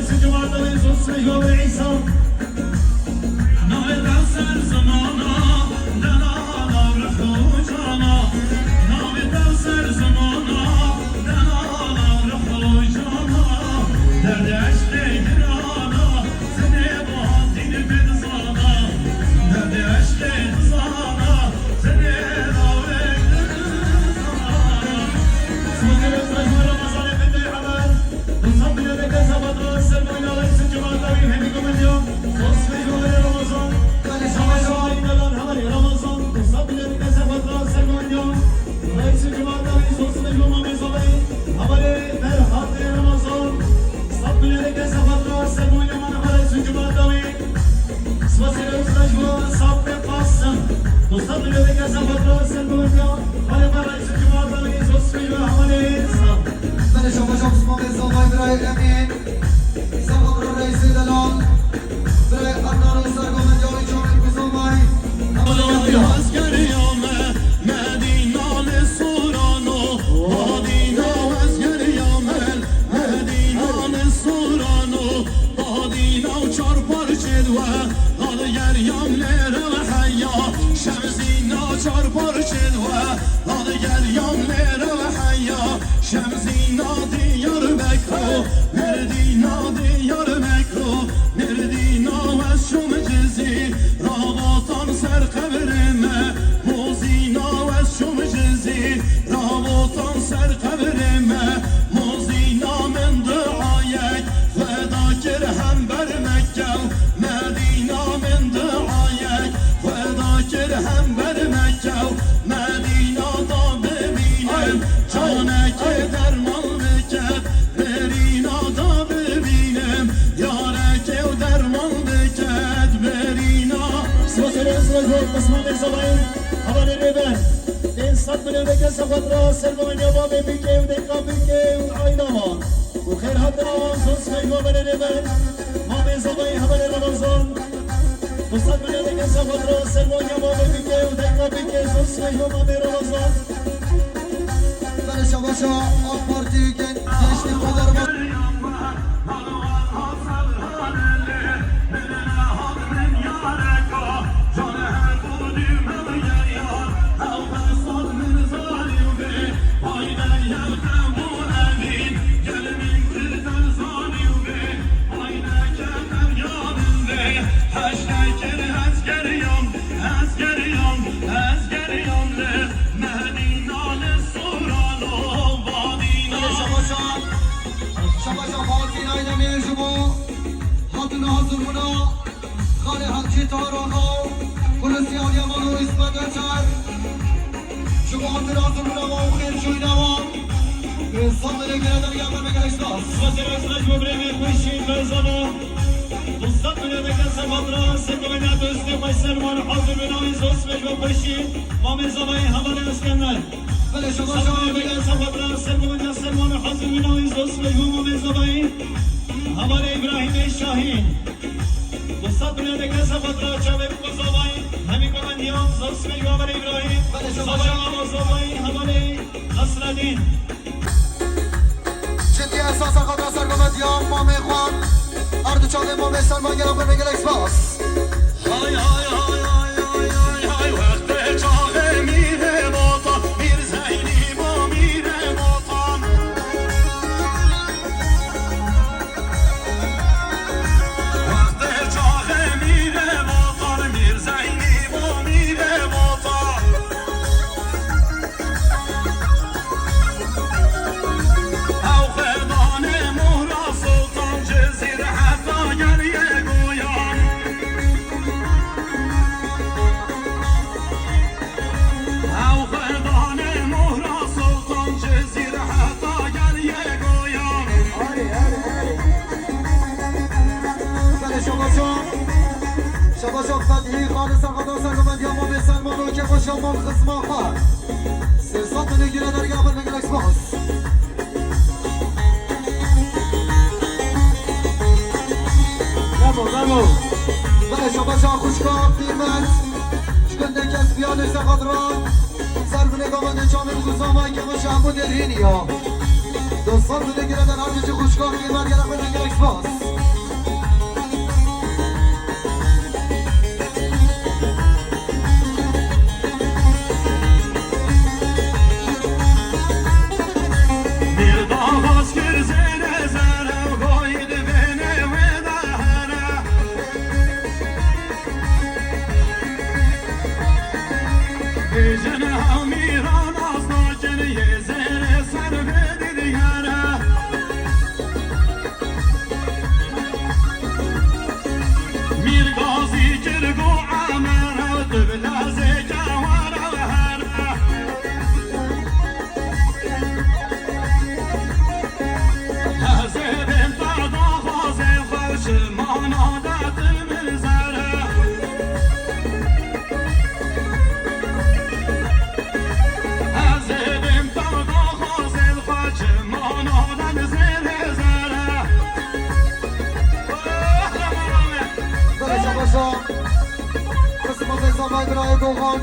رئيس الجمهورية رئيس السجون عيسى ناوي تنسر زمانا لنا نورخ وجانا ناوي تنسر زمانا لنا نورخ وجانا درد عشقي هرانا سني بهاتين بنزانا درد عشقي هزانا سني راوي بنزانا سمكر ازرق رمضان بنتي حمل وصبنا لك زبط راس المولى رئيس الجمهورية هنيكم اليوم صوص في جمهورية رمضان رمضان وصبنا لك زبط راس المولى رئيس الجمهورية صوص في جمهورية عملي مرحب رمضان صبنا لك زبط راس المولى رئيس الجمهورية سواسي الأسرة صب قاسم وصبنا لك زبط راس المولى رئيس الجمهورية صوص في جمهورية شوف اسمه بالزباين براي الأمين سبق الرئيس دلال براي أرنان وسرقو من جوي جوي بزباين عسكر يوم مدينة للسورانو مدينة عسكر يوم مدينة للسورانو مدينة وشار برشدوة هذا يريم ليرة وحيا شمسينا شار برشدوة هذا يريم ليرة وحيا شمسينا ديار مكرو مردينا ديار مكرو مردينا وشم جزي رابطان سر قبرمه موزینا و شم جزی رابطان سر قبرمه موزینا من دعایک فدا کر هم بر مکه مدینا من دعایک فدا کر هم بر مکه مدینا دا ببینم جانک درمان بکد برینا دا ببینم یارک درمان بکد برینا سواسر ازرق قسمان زباین حوال ریبن این صد بلنده سفت را سلمان یابا ببیکه و دکا بیکه و آیناما و خیر حد آوان سوس خیگو بل ریبن ما به زباین حوال رمضان و صد بلنده سفت را سلمان یابا ببیکه و دکا بیکه سوس خیگو ما به رمضان بله شباشا آق پارتی که جشن خودر جدی احساس خاطر سرگمت یا مامی خوان اردو چاله مامی سلمان گرم بر میگل اکسپاس های های های های های های وقت چاله میره باتا میر زینی با میره باتا وقت چاله میره باتا میر زینی با میره باتا او خردان مهرا سلطان جزیر حتی گریه گویان شباشا فتحی خالص قدر سرگمت یا ما به سلمان رو که خوش آمان خسما خواه سرسات نگیره در گابر بگل اکسپاس نمو بله شباشا خوشگاه قیمت شکنده کس بیانش قدران سر بنگاه من چامل گوزامای که خوش همون درهینی ها دوستان بده گردن هر چیزی خوشگاه میبر گرم بده گرک باز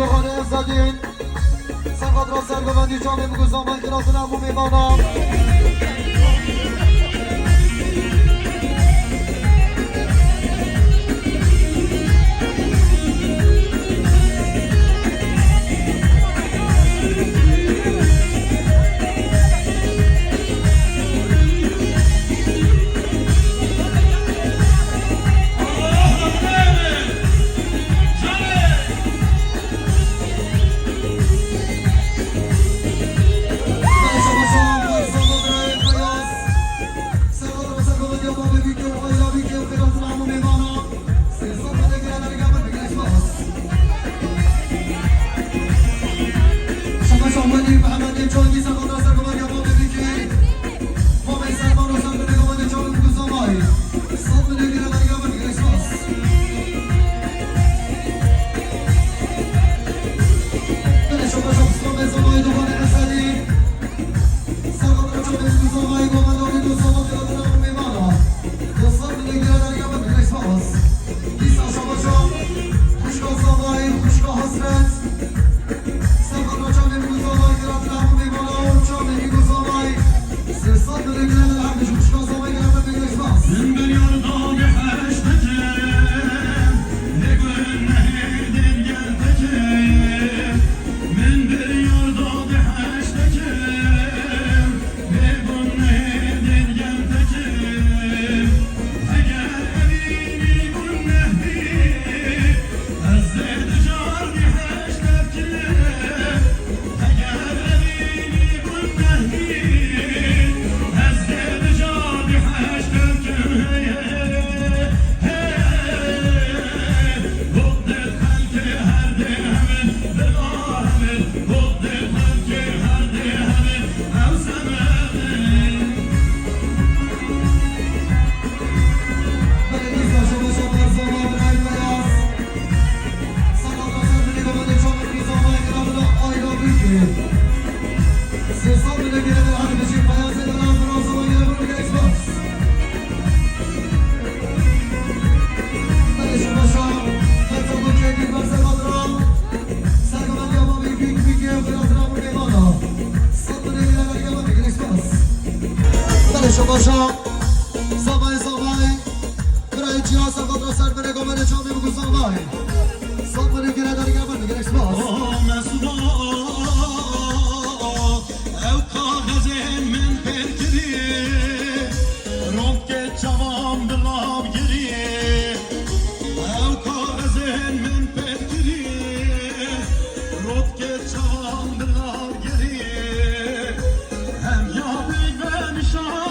دوغان ازدین سرقات را سرگوندی جامعه بگوزان من گرازن امو میمانم شما زمای برای جهاز خود را سر بره گمانه چامی بگو زمای سامنه گره داری گمانه بگیر اکسپاس مسودا او کاغذین من پر کری رونگ که چوام دلاب گری او کاغذین من پر کری رونگ که چوام دلاب گری هم یابی و نشان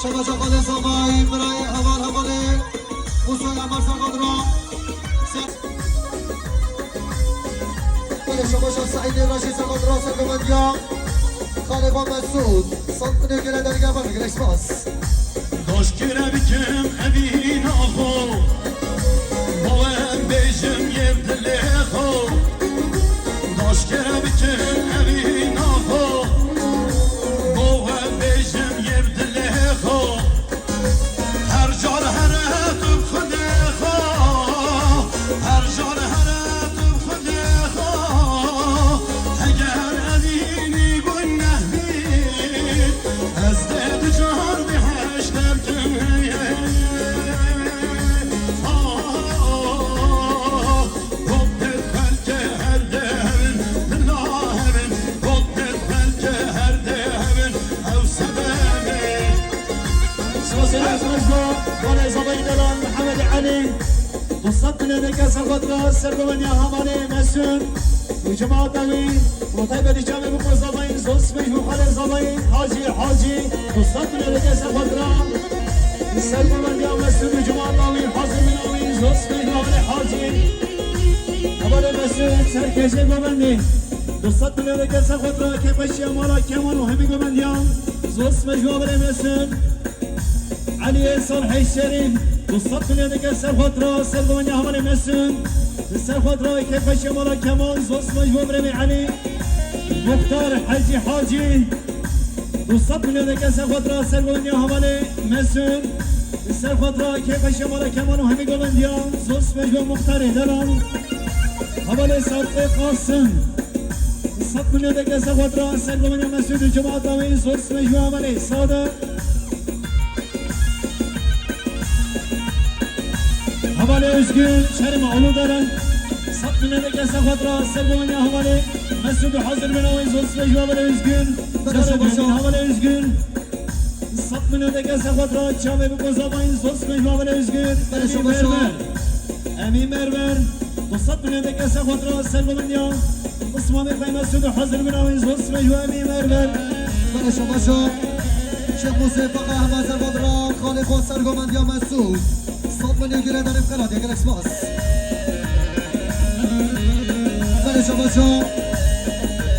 شما خود زمایی برای اول حواله موسیقی عمر سرقاد را شما شما سعید راشد سقط راس القمندیا خالق مسعود صد من گله در گفر گلش باس Dost girebikem evin aho Boğem bejim yevdile ho Dost girebikem evin aho Boğem bejim yevdile ho Her jar heretim khude ho Her jar heretim khude ho Eğer evini günnehli Ez de ducar biheşter محمد علي وصلتنا لكاس الفترة السرقوان يا هماني مسون وجماعة طويل وطيبة الجامعة بمرزبين زوسمش وخالي زبين حاجي وصلتنا لكاس الفترة السرقوان يا مسون وجماعة طويل حاضر من أمين زوسمش وخالي حاجي هماني مسون سركشي قمني وصلتنا لكاس الفترة كيف الشيء مالا كمان وهمي قمنديان زوسمش وخالي مسون علي صالحي الشريف وصلت لنا كسر فترة سلمان يا هماني مسون كسر فترة كيف الشمالة كمان زوس مجموع رمي علي مختار حاجي وصلت لنا كسر فترة سلمان يا هماني مسون كسر فترة كيف الشمالة كمان وهمي قلنديان زوس مجموع مختار هدران هماني صدق قاسم وصلت لنا كسر فترة سلمان يا مسون الجماعة طويل زوس مجموع هماني صادق Havale Özgün, Şerim Uludar'ın Satminedeki Safatra, Selgomanya Havale Mesut Hazır bin Avayız Osman Havale Özgün Şerim Havale Özgün Satminedeki Safatra, Çabe Bukozamayız Osman Havale Özgün Emin Merver Satminedeki Safatra, Selgomanya Osman Bey Mesut Hazır bin Avayız Osman Emin Merver شما شیخ موسیقی احمد البدرا خالق و سرگومندیا مسعود صد من گله در امکانات یک اسماس شما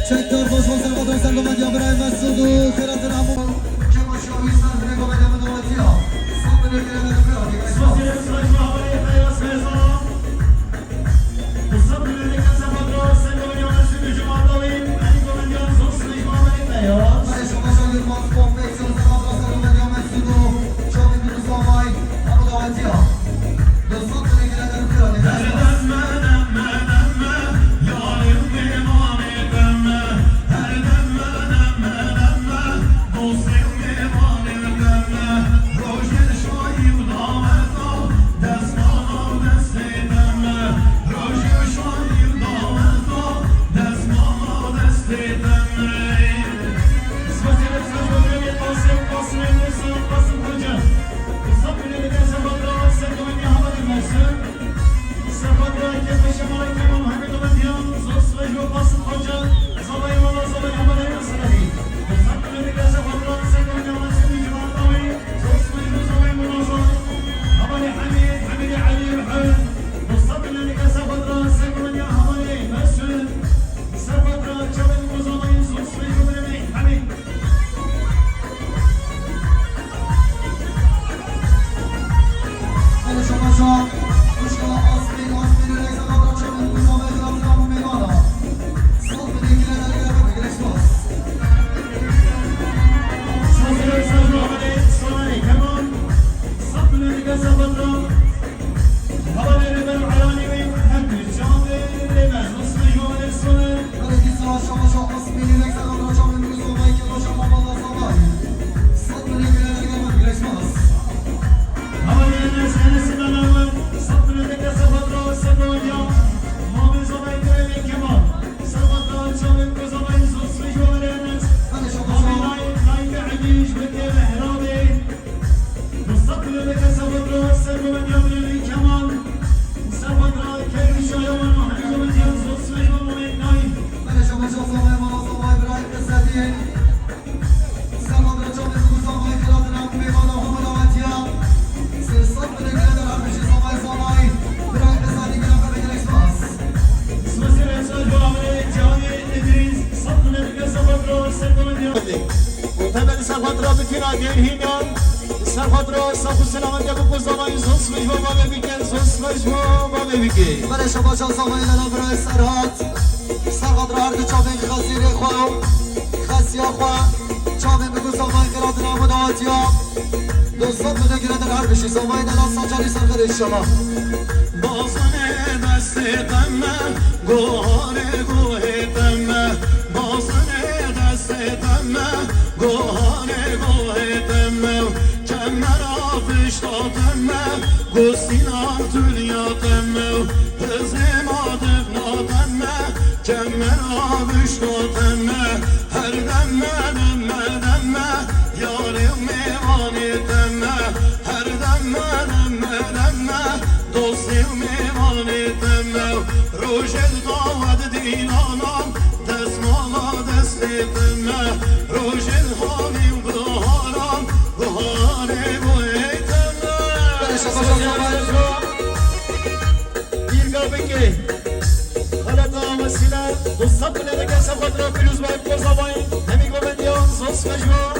چکدار باش و سرگومندیا سرگومندیا برای مسعود و خیرات رحمون شما شاوی سرگومندیا منواتیا صد من گله در امکانات یک اسماس سرخاطرا بفینا گرهینان سرخاطرا صاف و سلامت یا بکن زمان زوس مجموع با ببیکن زوس مجموع با ببیکن برای شما جان زمانی دلم برای سرخاطر هر دو چاوین خزیره خواه خسیا خواه چاوین بگو زمانی خیرات نامون آتیا دوستان بده گیره در هر بشی زمانی دلم سانجاری سرخر انشالله بازن دست تمه گوهر گوه تمه بازن دست تمه گوهر گوه تمه کمر آفشتا تمه گستینا دنیا تمه هزم آدفنا تمه کمر آفشتا تمه هر دمه دمه دمه یاری میوانی تمه هر دمه دمه دمه دوستی میوانی تمه روشل داود دینانم دستمالا دستی تمه روشل حامیم بهارم بهاره بوی تمه برای شما جان زمانی دیرگاه بگی حالا تا وسیله دوستان بله که سرخاطرا پیروز باید بزاوین همی گوه دیان زوس مجموع